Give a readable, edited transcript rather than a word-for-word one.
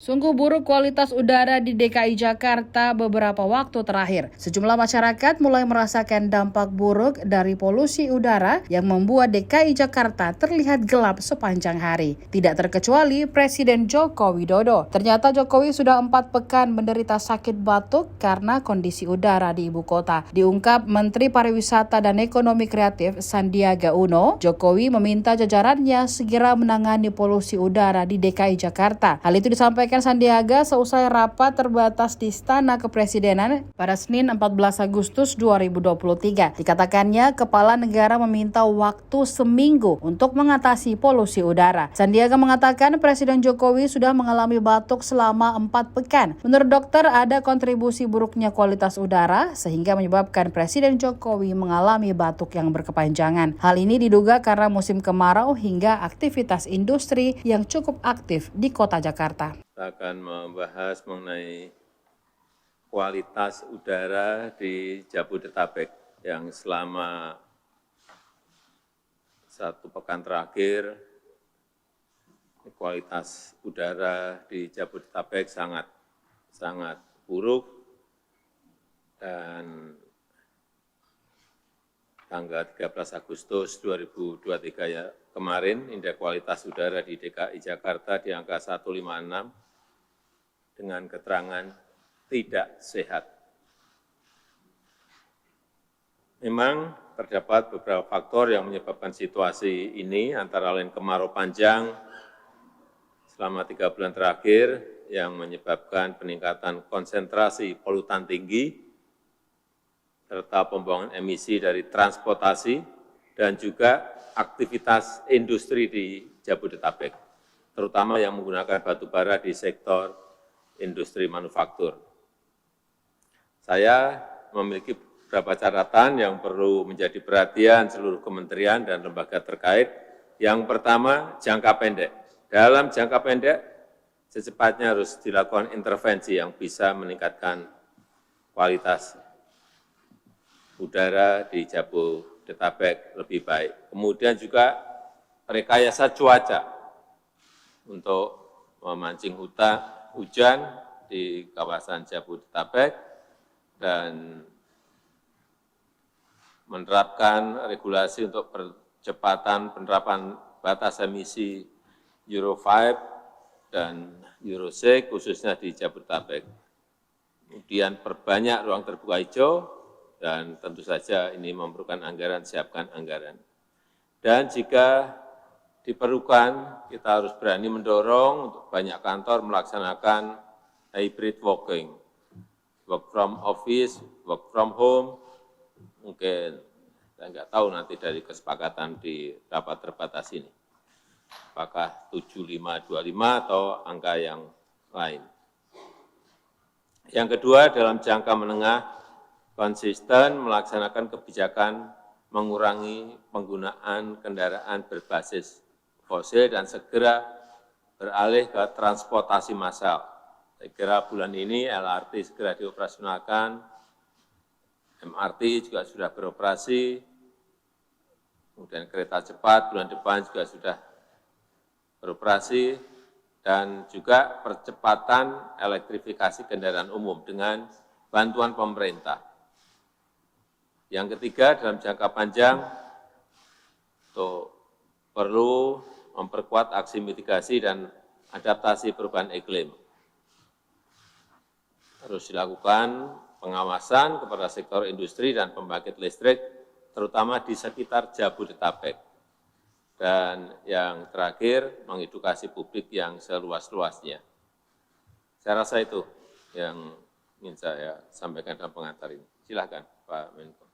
Sungguh buruk kualitas udara di DKI Jakarta beberapa waktu terakhir. Sejumlah masyarakat mulai merasakan dampak buruk dari polusi udara yang membuat DKI Jakarta terlihat gelap sepanjang hari. Tidak terkecuali Presiden Joko Widodo. Ternyata Jokowi sudah 4 pekan menderita sakit batuk karena kondisi udara di ibu kota. Diungkap Menteri Pariwisata dan Ekonomi Kreatif Sandiaga Uno, Jokowi meminta jajarannya segera menangani polusi udara di DKI Jakarta. Hal itu disampaikan Sandiaga seusai rapat terbatas di Istana Kepresidenan pada Senin 14 Agustus 2023. Dikatakannya, Kepala Negara meminta waktu seminggu untuk mengatasi polusi udara. Sandiaga mengatakan Presiden Jokowi sudah mengalami batuk selama 4 pekan. Menurut dokter, ada kontribusi buruknya kualitas udara sehingga menyebabkan Presiden Jokowi mengalami batuk yang berkepanjangan. Hal ini diduga karena musim kemarau hingga aktivitas industri yang cukup aktif di kota Jakarta. Kita akan membahas mengenai kualitas udara di Jabodetabek yang selama 1 pekan terakhir kualitas udara di Jabodetabek sangat buruk dan tanggal 13 Agustus 2023 ya, kemarin indeks kualitas udara di DKI Jakarta di angka 156 dengan keterangan tidak sehat. Memang terdapat beberapa faktor yang menyebabkan situasi ini, antara lain kemarau panjang selama 3 bulan terakhir yang menyebabkan peningkatan konsentrasi polutan tinggi, serta pembuangan emisi dari transportasi dan juga aktivitas industri di Jabodetabek, terutama yang menggunakan batu bara di sektor industri manufaktur. Saya memiliki beberapa catatan yang perlu menjadi perhatian seluruh kementerian dan lembaga terkait. Yang pertama, jangka pendek. Dalam jangka pendek, secepatnya harus dilakukan intervensi yang bisa meningkatkan kualitas udara di Jabodetabek lebih baik. Kemudian juga rekayasa cuaca untuk memancing hujan di kawasan Jabodetabek dan menerapkan regulasi untuk percepatan penerapan batas emisi Euro 5 dan Euro 6 khususnya di Jabodetabek. Kemudian perbanyak ruang terbuka hijau dan tentu saja ini memerlukan anggaran, siapkan anggaran. Dan jika diperlukan, kita harus berani mendorong untuk banyak kantor melaksanakan hybrid working, work from office, work from home. Mungkin saya nggak tahu nanti dari kesepakatan di rapat terbatas ini, apakah 7525 atau angka yang lain. Yang kedua, dalam jangka menengah, konsisten melaksanakan kebijakan mengurangi penggunaan kendaraan berbasis fosil dan segera beralih ke transportasi massal. Saya kira bulan ini LRT segera dioperasionalkan, MRT juga sudah beroperasi, kemudian kereta cepat bulan depan juga sudah beroperasi, dan juga percepatan elektrifikasi kendaraan umum dengan bantuan pemerintah. Yang ketiga, dalam jangka panjang, perlu memperkuat aksi mitigasi dan adaptasi perubahan iklim. Harus dilakukan pengawasan kepada sektor industri dan pembangkit listrik, terutama di sekitar Jabodetabek. Dan yang terakhir, mengedukasi publik yang seluas-luasnya. Saya rasa itu yang ingin saya sampaikan dalam pengantar ini. Silakan, Pak Menko.